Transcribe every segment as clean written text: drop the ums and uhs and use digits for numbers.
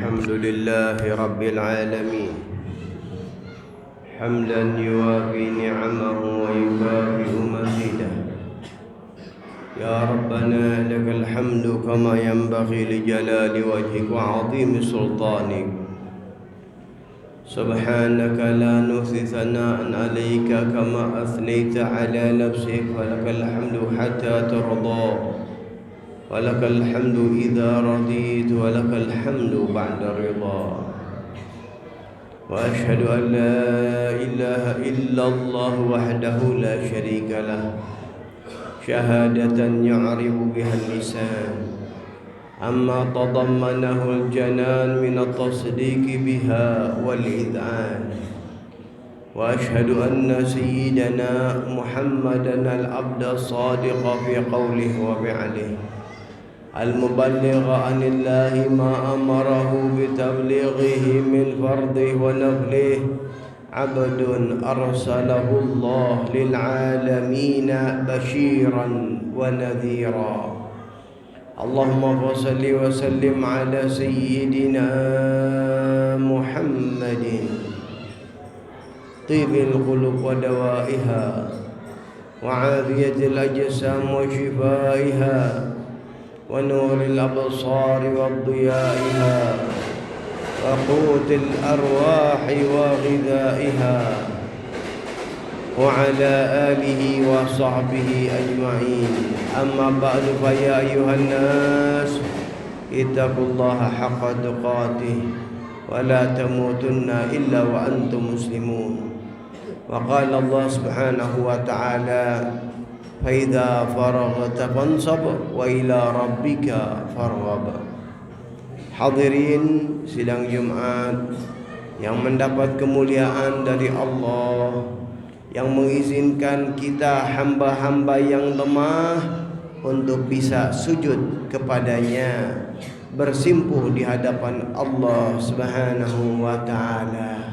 الحمد لله رب العالمين حمدا يوافي نعمه ويكافئ مزيده. يا ربنا لك الحمد كما ينبغي لجلال وجهك وعظيم سلطانك. سبحانك لا نحصي ثناء عليك كما أثنيت على نفسك، ولك الحمد حتى ترضى، ولك الحمد إذا رضيت، ولك الحمد بعد الرضا. وأشهد أن لا إله إلا الله وحده لا شريك له شهادة يعرف بها اللسان أما تضمنه الجنان من التصديق بها والإذعان. وأشهد أن سيدنا محمدا العبد الصادق في قوله وفعله المبلغ عن الله ما أمره بتبليغه من فرضه ونفله، عبد أرسله الله للعالمين بشيرا ونذيرا. اللهم صل وسلم على سيدنا محمد طيب القلوب ودوائها وعافية الأجسام وشفائها ونور الأبصار وضيائها وقوت الأرواح وغذائها وعلى آله وصحبه أجمعين. أما بعد، فيا أيها الناس اتقوا الله حق تقاته ولا تموتن إلا وأنتم مسلمون. وقال الله سبحانه وتعالى فإذا فرغت فانصب وإلى ربك farghab. Hadirin sidang Jumat yang mendapat kemuliaan dari Allah, yang mengizinkan kita hamba-hamba yang lemah untuk bisa sujud kepadanya, bersimpuh di hadapan Allah Subhanahu wa taala.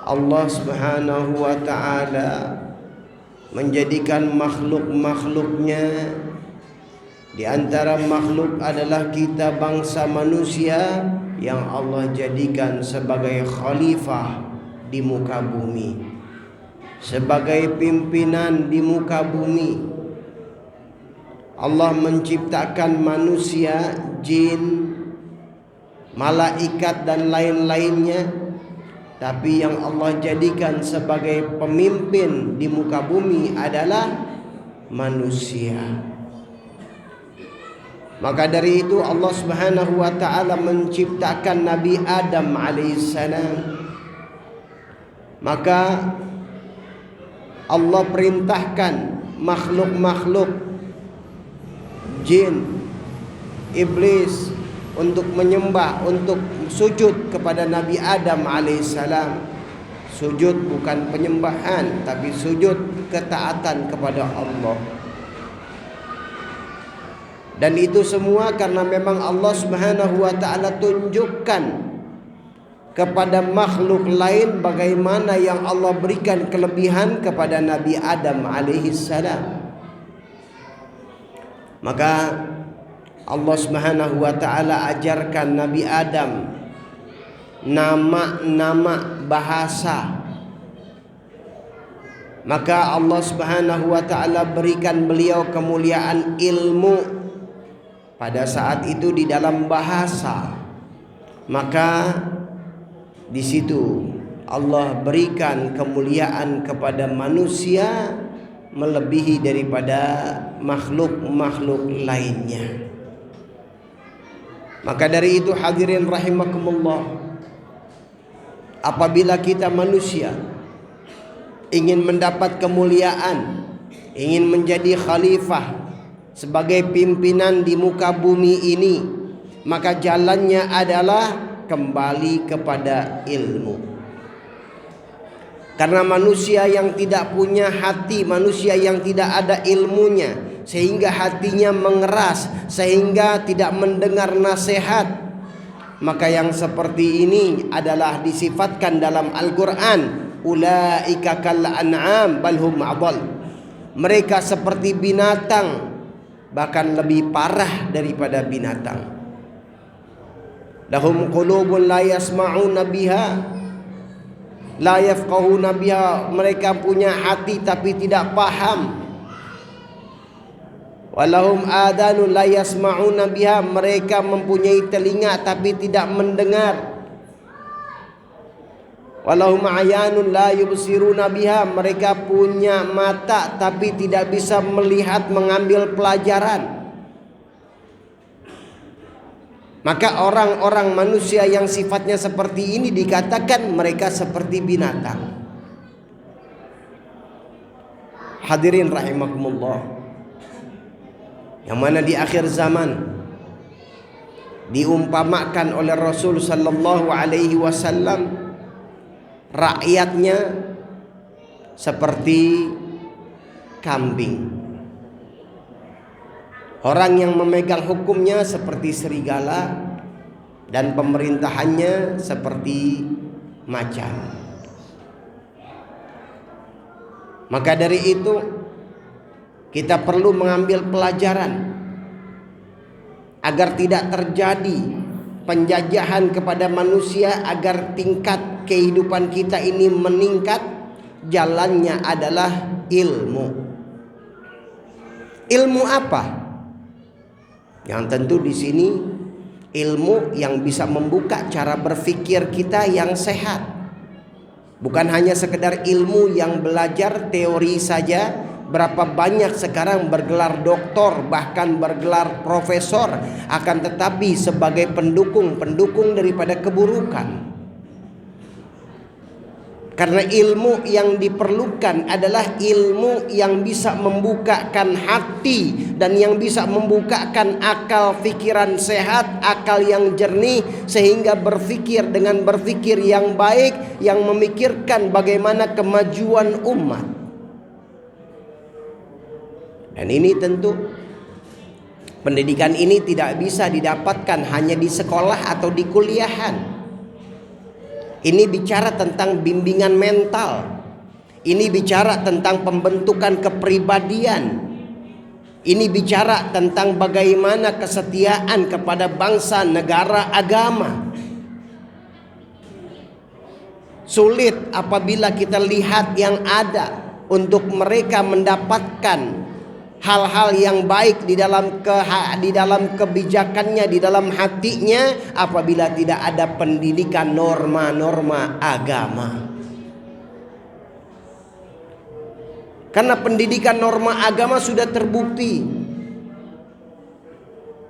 Allah Subhanahu wa taala menjadikan makhluk-makhluknya, di antara makhluk adalah kita bangsa manusia yang Allah jadikan sebagai khalifah di muka bumi, sebagai pimpinan di muka bumi. Allah menciptakan manusia, jin, malaikat dan lain-lainnya, tapi yang Allah jadikan sebagai pemimpin di muka bumi adalah manusia. Maka dari itu Allah Subhanahu wa taala menciptakan Nabi Adam alaihissalam. Maka Allah perintahkan makhluk-makhluk jin, iblis untuk menyembah, untuk sujud kepada Nabi Adam alaihissalam. Sujud bukan penyembahan, tapi sujud ketaatan kepada Allah. Dan itu semua karena memang Allah Subhanahu wa taala tunjukkan kepada makhluk lain bagaimana yang Allah berikan kelebihan kepada Nabi Adam alaihissalam. Maka Allah Subhanahu wa taala ajarkan Nabi Adam nama-nama bahasa. Maka Allah Subhanahu wa taala berikan beliau kemuliaan ilmu pada saat itu di dalam bahasa. Maka di situ Allah berikan kemuliaan kepada manusia melebihi daripada makhluk-makhluk lainnya. Maka dari itu hadirin rahimakumullah, apabila kita manusia ingin mendapat kemuliaan, ingin menjadi khalifah sebagai pimpinan di muka bumi ini, maka jalannya adalah kembali kepada ilmu. Karena manusia yang tidak punya hati, manusia yang tidak ada ilmunya, sehingga hatinya mengeras, sehingga tidak mendengar nasihat, maka yang seperti ini adalah disifatkan dalam Al-Quran, ulaika kal an'am bal hum adall. Mereka seperti binatang, bahkan lebih parah daripada binatang. Lahum qulubun la yasma'una biha la yafqahuna biha, mereka punya hati tapi tidak paham. Walahum adanun la yasma'una biha, mereka mempunyai telinga tapi tidak mendengar. Walahum ayanun la yubsiruna biha, mereka punya mata tapi tidak bisa melihat, mengambil pelajaran. Maka orang-orang manusia yang sifatnya seperti ini dikatakan mereka seperti binatang. Hadirin rahimakumullah, yang mana di akhir zaman diumpamakan oleh Rasul sallallahu alaihi wasallam rakyatnya seperti kambing. Orang yang memegang hukumnya seperti serigala dan pemerintahannya seperti macan. Maka dari itu kita perlu mengambil pelajaran agar tidak terjadi penjajahan kepada manusia, agar tingkat kehidupan kita ini meningkat. Jalannya adalah ilmu. Ilmu apa? Yang tentu di sini ilmu yang bisa membuka cara berpikir kita yang sehat. Bukan hanya sekedar ilmu yang belajar teori saja. Berapa banyak sekarang bergelar doktor, bahkan bergelar profesor, akan tetapi sebagai pendukung daripada keburukan. Karena ilmu yang diperlukan adalah ilmu yang bisa membukakan hati dan yang bisa membukakan akal pikiran sehat, akal yang jernih, sehingga berpikir dengan berpikir yang baik, yang memikirkan bagaimana kemajuan umat. Dan ini tentu pendidikan ini tidak bisa didapatkan hanya di sekolah atau di kuliahan. Ini bicara tentang bimbingan mental. Ini bicara tentang pembentukan kepribadian. Ini bicara tentang bagaimana kesetiaan kepada bangsa, negara, agama. Sulit apabila kita lihat yang ada untuk mereka mendapatkan hal-hal yang baik di dalam kebijakannya, di dalam hatinya, apabila tidak ada pendidikan norma-norma agama. Karena pendidikan norma agama sudah terbukti,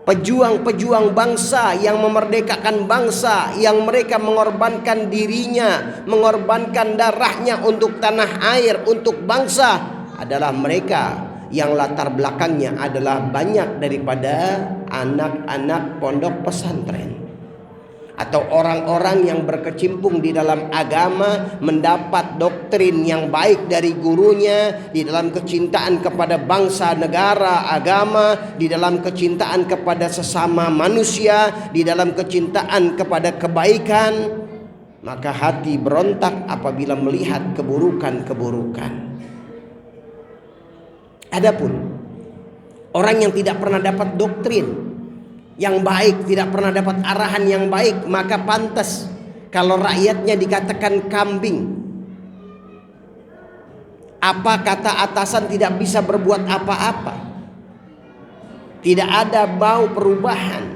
pejuang-pejuang bangsa yang memerdekakan bangsa, yang mereka mengorbankan dirinya, mengorbankan darahnya untuk tanah air, untuk bangsa, adalah mereka yang latar belakangnya adalah banyak daripada anak-anak pondok pesantren atau orang-orang yang berkecimpung di dalam agama, mendapat doktrin yang baik dari gurunya, di dalam kecintaan kepada bangsa, negara, agama, di dalam kecintaan kepada sesama manusia, di dalam kecintaan kepada kebaikan. Maka hati berontak apabila melihat keburukan-keburukan. Adapun orang yang tidak pernah dapat doktrin yang baik, tidak pernah dapat arahan yang baik, maka pantas kalau rakyatnya dikatakan kambing. Apa kata atasan tidak bisa berbuat apa-apa, tidak ada mau perubahan,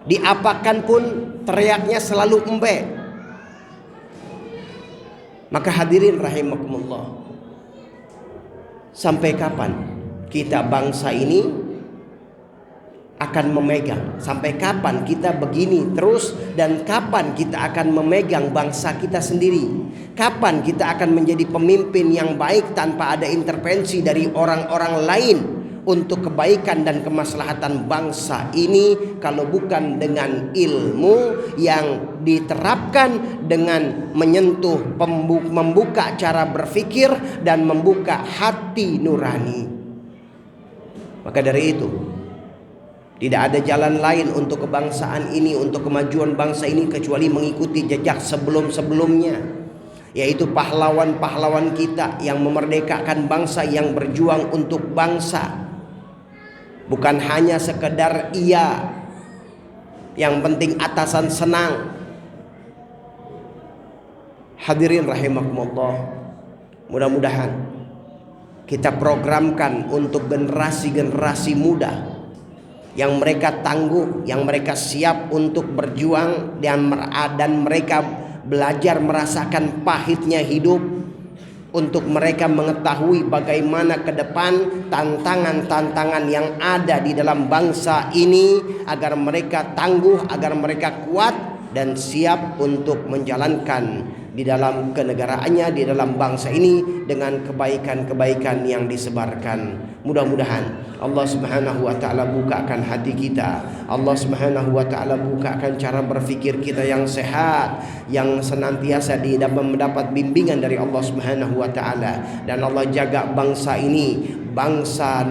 diapakan pun teriaknya selalu embe. Maka hadirin rahimakumullah, sampai kapan kita bangsa ini akan memegang? Sampai kapan kita begini terus? Dan kapan kita akan memegang bangsa kita sendiri? Kapan kita akan menjadi pemimpin yang baik tanpa ada intervensi dari orang-orang lain untuk kebaikan dan kemaslahatan bangsa ini, kalau bukan dengan ilmu yang diterapkan dengan menyentuh, membuka cara berpikir dan membuka hati nurani. Maka dari itu tidak ada jalan lain untuk kebangsaan ini, untuk kemajuan bangsa ini, kecuali mengikuti jejak sebelum-sebelumnya, yaitu pahlawan-pahlawan kita yang memerdekakan bangsa, yang berjuang untuk bangsa. Bukan hanya sekedar ia Yang penting atasan senang. Hadirin rahimakumullah, mudah-mudahan kita programkan untuk generasi-generasi muda yang mereka tangguh, yang mereka siap untuk berjuang dan mereka belajar merasakan pahitnya hidup, untuk mereka mengetahui bagaimana ke depan tantangan-tantangan yang ada di dalam bangsa ini, agar mereka tangguh, agar mereka kuat dan siap untuk menjalankan di dalam kenegaraannya, di dalam bangsa ini dengan kebaikan-kebaikan yang disebarkan. Mudah-mudahan Allah Subhanahu wa taala bukakan hati kita. Allah Subhanahu wa taala bukakan cara berpikir kita yang sehat, yang senantiasa mendapat bimbingan dari Allah Subhanahu wa taala, dan Allah jaga bangsa ini, bangsa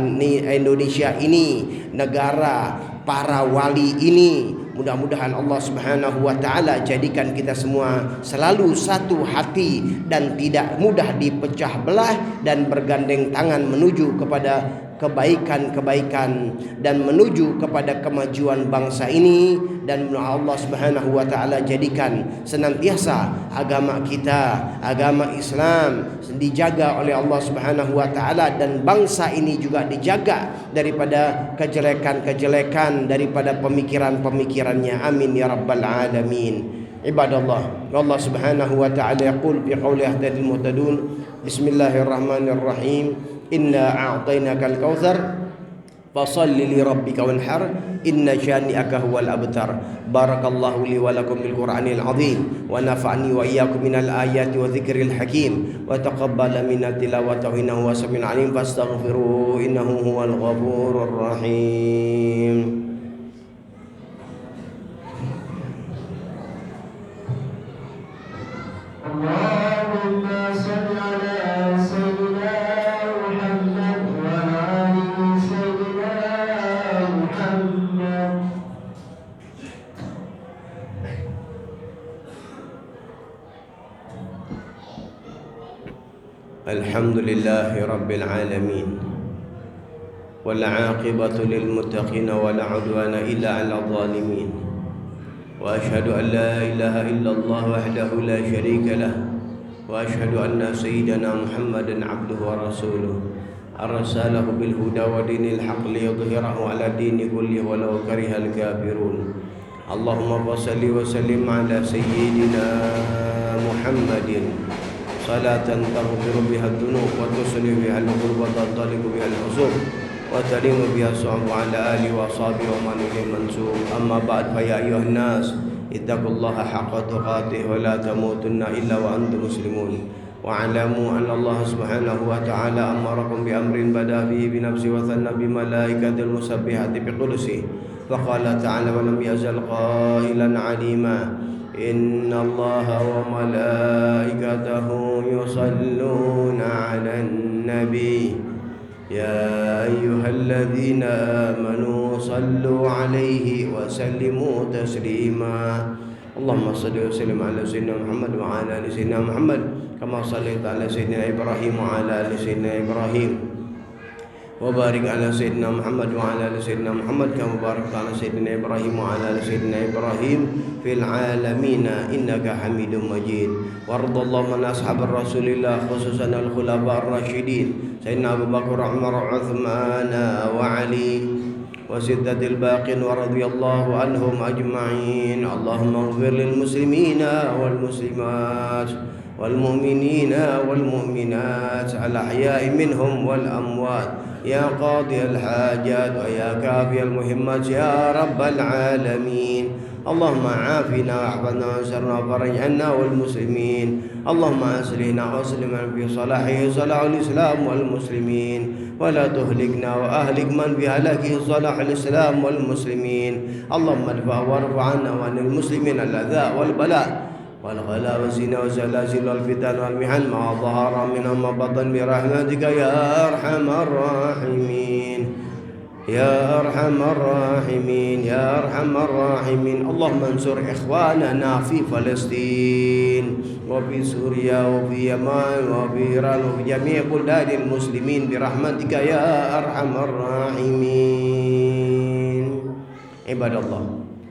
Indonesia ini, negara para wali ini. Mudah-mudahan Allah Subhanahu wa taala jadikan kita semua selalu satu hati dan tidak mudah dipecah belah, dan bergandeng tangan menuju kepada kebaikan-kebaikan dan menuju kepada kemajuan bangsa ini. Dan Allah Subhanahu wa taala jadikan senantiasa agama kita, agama Islam, dijaga oleh Allah Subhanahu wa taala, dan bangsa ini juga dijaga daripada kejelekan-kejelekan, daripada pemikiran-pemikirannya. Amin ya rabbal alamin. Ibadallah, Allah Subhanahu wa taala yaqul fi qouli ahdadil muhtadun, bismillahirrahmanirrahim, inna a'tainakal kautsar fasalli li rabbika wanhar inna syani'aka huwal abtar. Barakallahu li wa lakum bil Qur'anil azim wa nafa'ni wa iyyakum minal ayati wa dzikril hakim wa taqabbala minna tilawatahu innahu wasami'un alim fastaghfiruhu innahu huwal ghafurur rahim. Allahumma shalli ala sayyidina Muhammad wa ali sayyidina Muhammad. Alhamdulillahi rabbil alamin wal 'aqibatu lil muttaqin wa la 'udwana illa 'alal zalimin. وأشهد أن لا إله إلا الله وحده لا شريك له وأشهد أن سيدنا محمدا عبده ورسوله أرسله بالهدى ودين الحق ليظهره على الدين كله ولو كره الكافرون. اللهم صل وسلم على سيدنا محمد صلاة تغفر بها الذنوب وتصلح بها القلوب وتنطلق بها الحصول وترم بها الصعب على آله وأصحابه ومن إليه منسوب. أما بعد فيا أيها الناس اتقوا الله حق تقاته ولا تموتن إلا وأنتم مسلمون. واعلموا أن الله سبحانه وتعالى أمركم بأمر بدأ به بنفسه وثنى بملائكة المسبحة بقدسه، فقال تعالى ولم يزل قائلا عليما إن الله وملائكته يصلون على النبي يا أيها الذين آمنوا صلوا عليه وسلموا تسليما. اللهم صل وسلم على سيدنا محمد وعلى آل سيدنا محمد كما صليت على سيدنا إبراهيم وعلى آل سيدنا إبراهيم وبارك على سيدنا محمد وعلى آل سيدنا محمد كما باركت على سيدنا إبراهيم وعلى آل سيدنا إبراهيم في العالمين إنك حميد مجيد. وارض اللهم عن أصحاب رسول الله خصوصا الخلفاء الراشدين سيدنا أبو بكر وعمر وعثمان وعلي وستة الباقين ورضي الله عنهم أجمعين. اللهم اغفر للمسلمين والمسلمات والمؤمنين والمؤمنات الأحياء منهم والأموات يا قاضي الحاجات ويا كافي المهمات يا رب العالمين. اللهم عافنا واحفظنا وانصرنا وفرج عنا والمسلمين. اللهم أصلحنا واصلحنا في صلاحه صلاح الإسلام والمسلمين ولا تهلكنا وأهلك من في هلاكه صلاح الإسلام والمسلمين. اللهم ادفع وارفع عنا وعن المسلمين الأذى والبلاء والغلا والزنا والزلازل والفتن والمحن ما ظهر منها ما بطن برحمتك يا أرحم الراحمين يا أرحم الراحمين يا أرحم الراحمين. اللهم انصر إخواننا في فلسطين وفي سوريا وفي يمن وفي إيران وفي جميع بلدان المسلمين برحمتك يا أرحم الراحمين. عباد الله،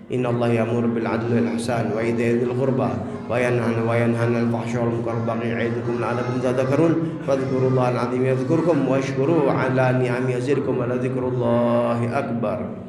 Innallaha ya'muru bil 'adli wal ihsan wa ita'i dzil qurba wa yanha 'anil fahsya'i wal munkari wal baghi ya'idukum la'allakum tadhakkarun fadhkurullaha al-'azim yadhkurkum washkuru 'ala ni'amihi yazidkum wa la dzikrullahi akbar.